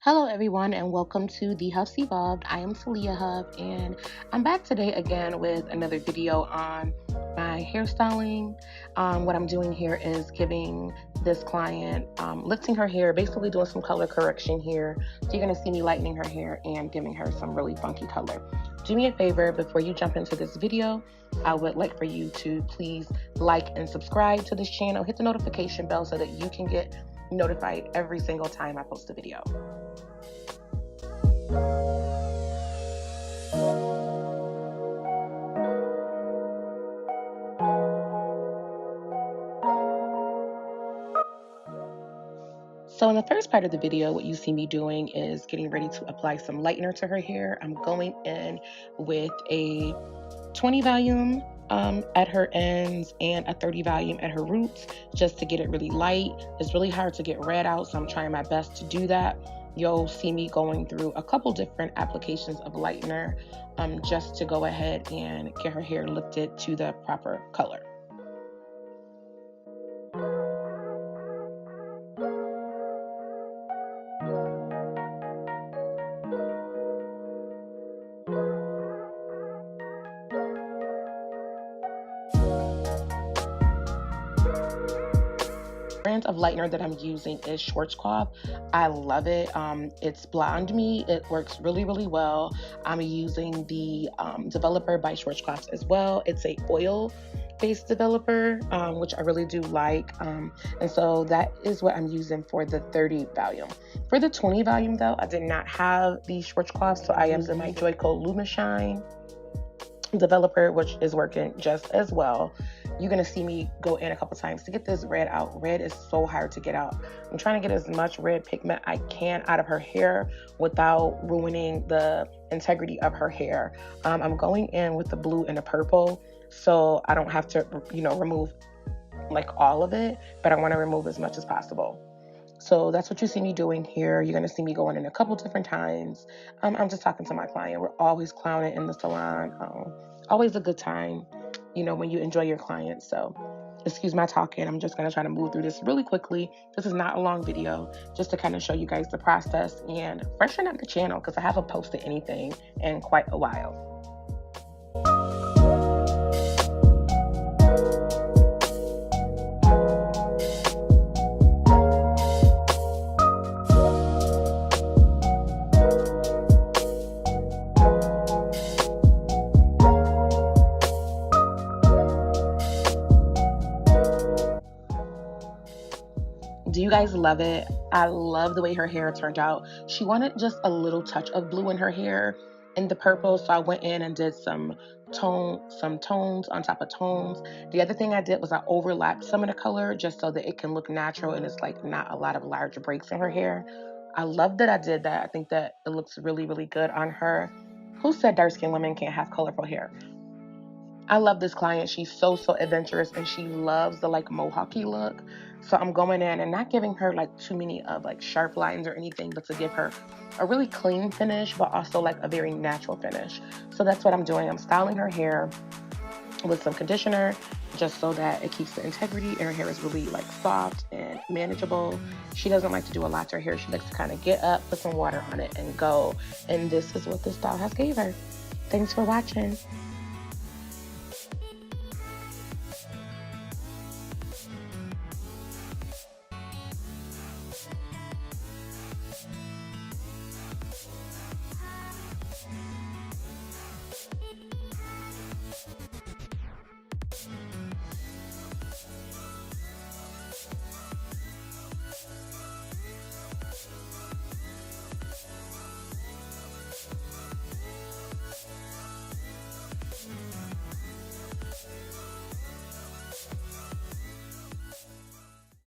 Hello everyone and welcome to The Huffs Evolved. I am Talia Huff and I'm back today again with another video on my hairstyling. What I'm doing here is giving this client, lifting her hair, basically doing some color correction here. So you're going to see me lightening her hair and giving her some really funky color. Do me a favor, before you jump into this video, I would like for you to please like and subscribe to this channel. Hit the notification bell so that you can get notified every single time I post a video. So in the first part of the video, what you see me doing is getting ready to apply some lightener to her hair. I'm going in with a 20 volume at her ends and a 30 volume at her roots, just to get it really light. It's really hard to get red out, so I'm trying my best to do that. You'll see me going through a couple different applications of lightener just to go ahead and get her hair lifted to the proper color. Brand of lightener that I'm using is Schwarzkopf. I love it. It's Blonde Me. It works really well. I'm using the developer by Schwarzkopf as well. It's a oil-based developer, which I really do like. And so that is what I'm using for the 30 volume. For the 20 volume though, I did not have the Schwarzkopf, so I am using my Joico Lumishine developer, which is working just as well. You're gonna see me go in a couple times to get this red out. Red is so hard to get out. I'm trying to get as much red pigment I can out of her hair without ruining the integrity of her hair. I'm going in with the blue and the purple, so I don't have to, remove like all of it, but I want to remove as much as possible. So that's what you see me doing here. You're going to see me going in a couple different times. I'm just talking to my client. We're always clowning in the salon. Always a good time, when you enjoy your clients. So excuse my talking. I'm just going to try to move through this really quickly. This is not a long video, just to kind of show you guys the process and freshen up the channel because I haven't posted anything in quite a while. Do you guys love it? I love the way her hair turned out. She wanted just a little touch of blue in her hair and the purple, so I went in and did some tones on top of tones. The other thing I did was I overlapped some of the color just so that it can look natural and it's like not a lot of large breaks in her hair. I love that I did that. I think that it looks really good on her. Who said dark-skinned women can't have colorful hair? I love this client. She's so adventurous and she loves the like mohawky look. So I'm going in and not giving her like too many of like sharp lines or anything, but to give her a really clean finish, but also like a very natural finish. So that's what I'm doing. I'm styling her hair with some conditioner just so that it keeps the integrity and her hair is really like soft and manageable. She doesn't like to do a lot to her hair. She likes to kind of get up, put some water on it and go. And this is what this style has gave her. Thanks for watching.